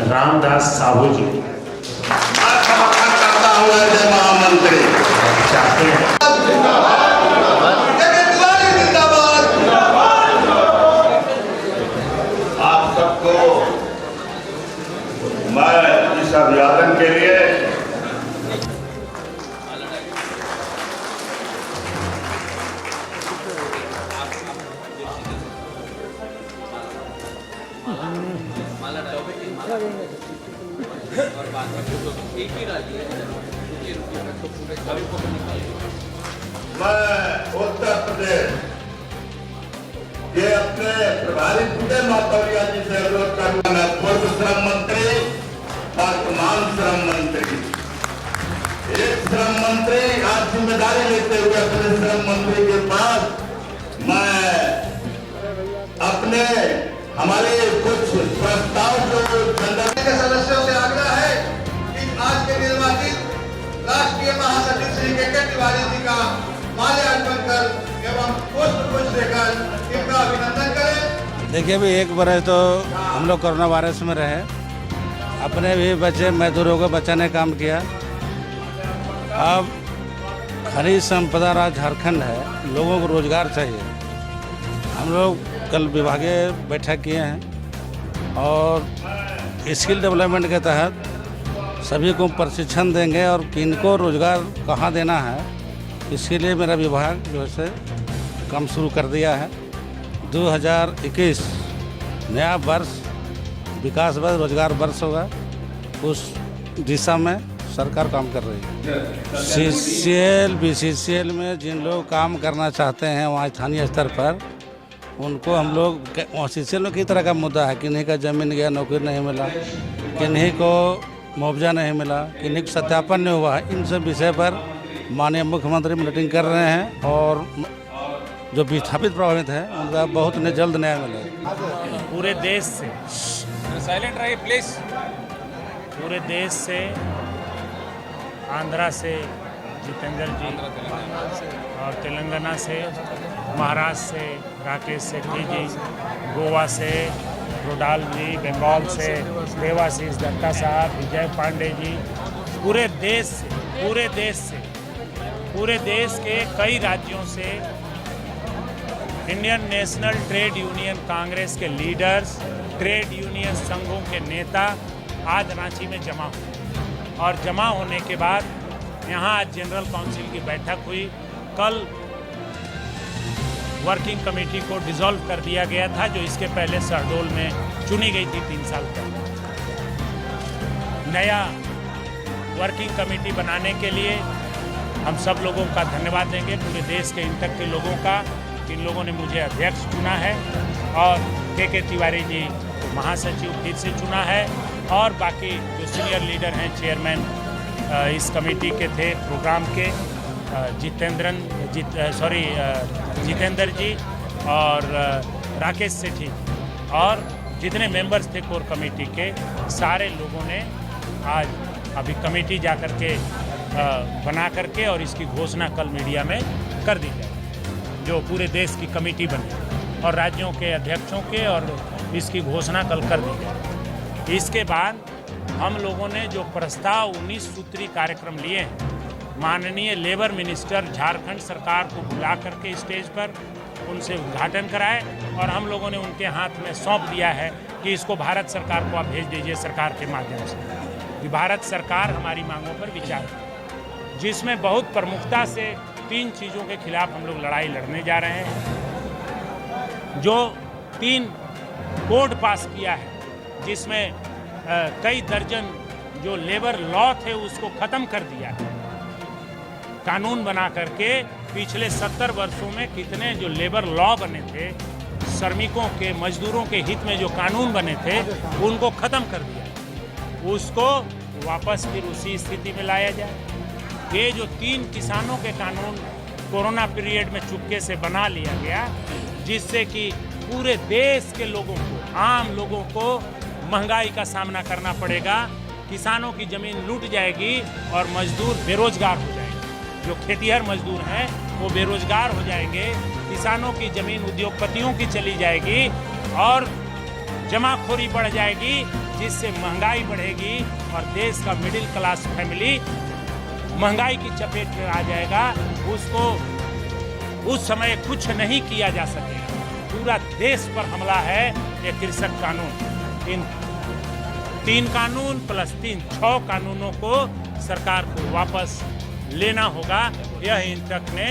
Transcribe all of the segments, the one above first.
रामदास साहू जी समर्थन करता हुआ जय महामंत्री चाहते हैं। आप सबको मैं इस अभिवादन के लिए मैं उत्तर प्रदेश के अपने प्रभारी विजय माथुरिया जी से अनुरोध करूंगा। मैं पूर्व श्रम मंत्री, वर्तमान श्रम मंत्री, एक श्रम मंत्री आज जिम्मेदारी लेते हुए अपने श्रम मंत्री के पास मैं अपने हमारे कुछ प्रस्ताव जो संदर्भ के सदस्यों से आग्रह है कि आज के निर्वाचित राष्ट्रीय महासचिव श्री के तिवारी जी का माल्यार्पण कर एवं पुष्प देकर इनका अभिनंदन करें। देखिए, अभी एक बरस तो हम लोग कोरोना वायरस में रहे, अपने भी बच्चे मजदूरों को बचाने काम किया। अब खनिज संपदा राज झारखंड है, लोगों को रोजगार चाहिए। हम लोग कल विभागीय बैठक किए हैं और स्किल डेवलपमेंट के तहत सभी को प्रशिक्षण देंगे और किनको रोजगार कहाँ देना है, इसके लिए मेरा विभाग जो है से काम शुरू कर दिया है। 2021 नया वर्ष विकास वर्ष, रोजगार वर्ष होगा, उस दिशा में सरकार काम कर रही है। CCL, BCCL में जिन लोग काम करना चाहते हैं वहाँ स्थानीय स्तर पर उनको हम लोग, CCL में किस तरह का मुद्दा है, किन्हीं का जमीन गया, नौकरी नहीं मिला, किन्हीं को मुआवजा नहीं मिला, किन्हीं को सत्यापन नहीं हुआ है, इन सब विषय पर माननीय मुख्यमंत्री मीटिंग कर रहे हैं और जो विस्थापित प्रभावित है उनका बहुत जल्द न्याय मिलेगा। पूरे देश से, साइलेंट रहिए प्लीज, पूरे देश से, आंध्रा से जितेंद्र जी और तेलंगाना से, महाराष्ट्र से राकेश सेठी जी, गोवा से रोडाल जी, बंगाल से देवाशीष दत्ता साहब, विजय पांडे जी, पूरे देश से, पूरे देश के कई राज्यों से Indian national trade union Congress के लीडर्स, ट्रेड यूनियन संघों के नेता आज रांची में जमा हुए और जमा होने के बाद यहाँ आज जनरल काउंसिल की बैठक हुई। कल वर्किंग कमेटी को डिसॉल्व कर दिया गया था, जो इसके पहले शहडोल में चुनी गई थी 3 साल पहले। नया वर्किंग कमेटी बनाने के लिए हम सब लोगों का धन्यवाद देंगे, पूरे देश के इन तक के लोगों का। इन लोगों ने मुझे अध्यक्ष चुना है और के तिवारी जी को महासचिव फिर से चुना है और बाकी जो सीनियर लीडर हैं, चेयरमैन इस कमेटी के थे प्रोग्राम के, जितेंद्र जी और राकेश सेठी और जितने मेंबर्स थे कोर कमेटी के, सारे लोगों ने आज अभी कमेटी जा कर के बना करके और इसकी घोषणा कल मीडिया में कर दी जाए, जो पूरे देश की कमेटी बनी और राज्यों के अध्यक्षों के, और इसकी घोषणा कल कर दी जाए। इसके बाद हम लोगों ने जो प्रस्ताव 19 सूत्री कार्यक्रम लिए हैं, माननीय लेबर मिनिस्टर झारखंड सरकार को बुला करके स्टेज पर उनसे उद्घाटन कराए और हम लोगों ने उनके हाथ में सौंप दिया है कि इसको भारत सरकार को आप भेज दीजिए सरकार के माध्यम से, कि भारत सरकार हमारी मांगों पर विचार करे, जिसमें बहुत प्रमुखता से 3 चीज़ों के खिलाफ हम लोग लड़ाई लड़ने जा रहे हैं। जो 3 कोड पास किया है, जिसमें कई दर्जन जो लेबर लॉ थे उसको ख़त्म कर दिया है, कानून बना करके पिछले 70 वर्षों में कितने जो लेबर लॉ बने थे, श्रमिकों के, मजदूरों के हित में जो कानून बने थे उनको ख़त्म कर दिया, उसको वापस फिर उसी स्थिति में लाया जाए। ये जो 3 किसानों के कानून कोरोना पीरियड में चुपके से बना लिया गया, जिससे कि पूरे देश के लोगों को, आम लोगों को महंगाई का सामना करना पड़ेगा, किसानों की ज़मीन लूट जाएगी और मजदूर बेरोजगार हो जाएंगे। जो खेतीहर मजदूर हैं वो बेरोजगार हो जाएंगे, किसानों की ज़मीन उद्योगपतियों की चली जाएगी और जमाखोरी बढ़ जाएगी, जिससे महंगाई बढ़ेगी और देश का मिडिल क्लास फैमिली महंगाई की चपेट में आ जाएगा। उसको उस समय कुछ नहीं किया जा सकेगा। पूरा देश पर हमला है ये कृषक कानून। इन 3 कानून प्लस 6 कानूनों को सरकार को वापस लेना होगा। यह इंटक ने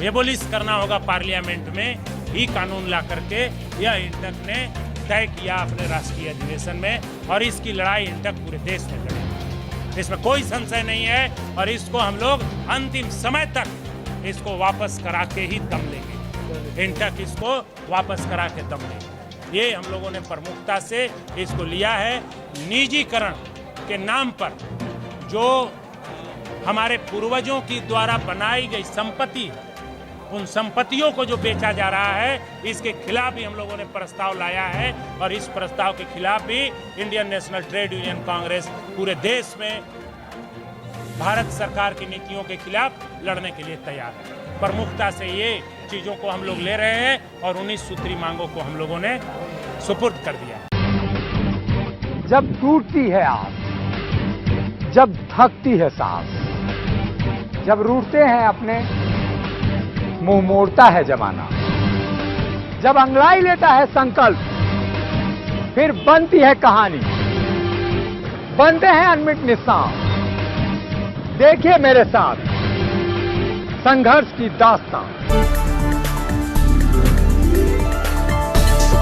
एबोलिश करना होगा पार्लियामेंट में ही कानून ला करके। यह इंटक ने तय किया अपने राष्ट्रीय अधिवेशन में और इसकी लड़ाई इंटक पूरे देश में लड़ेगी, इसमें कोई संशय नहीं है। और इसको हम लोग अंतिम समय तक इसको वापस करा के ही दम लेंगे। इंटक इसको वापस करा के दम लेंगे। ये हम लोगों ने प्रमुखता से इसको लिया है। निजीकरण के नाम पर जो हमारे पूर्वजों की द्वारा बनाई गई संपत्ति, उन संपत्तियों को जो बेचा जा रहा है, इसके खिलाफ भी हम लोगों ने प्रस्ताव लाया है। और इस प्रस्ताव के खिलाफ भी Indian national trade union Congress पूरे देश में भारत सरकार की नीतियों के खिलाफ लड़ने के लिए तैयार है। प्रमुखता से ये चीजों को हम लोग ले रहे हैं और 19 सूत्री मांगों को हम लोगों ने सुपुर्द कर दिया। जब टूटती है आस, जब थकती है सांस, जब रूठते हैं अपने, मुंह मोड़ता है जमाना, जब अंगड़ाई लेता है संकल्प, फिर बनती है कहानी, बनते हैं अनमिट निशान। देखिए मेरे साथ संघर्ष की दास्तां।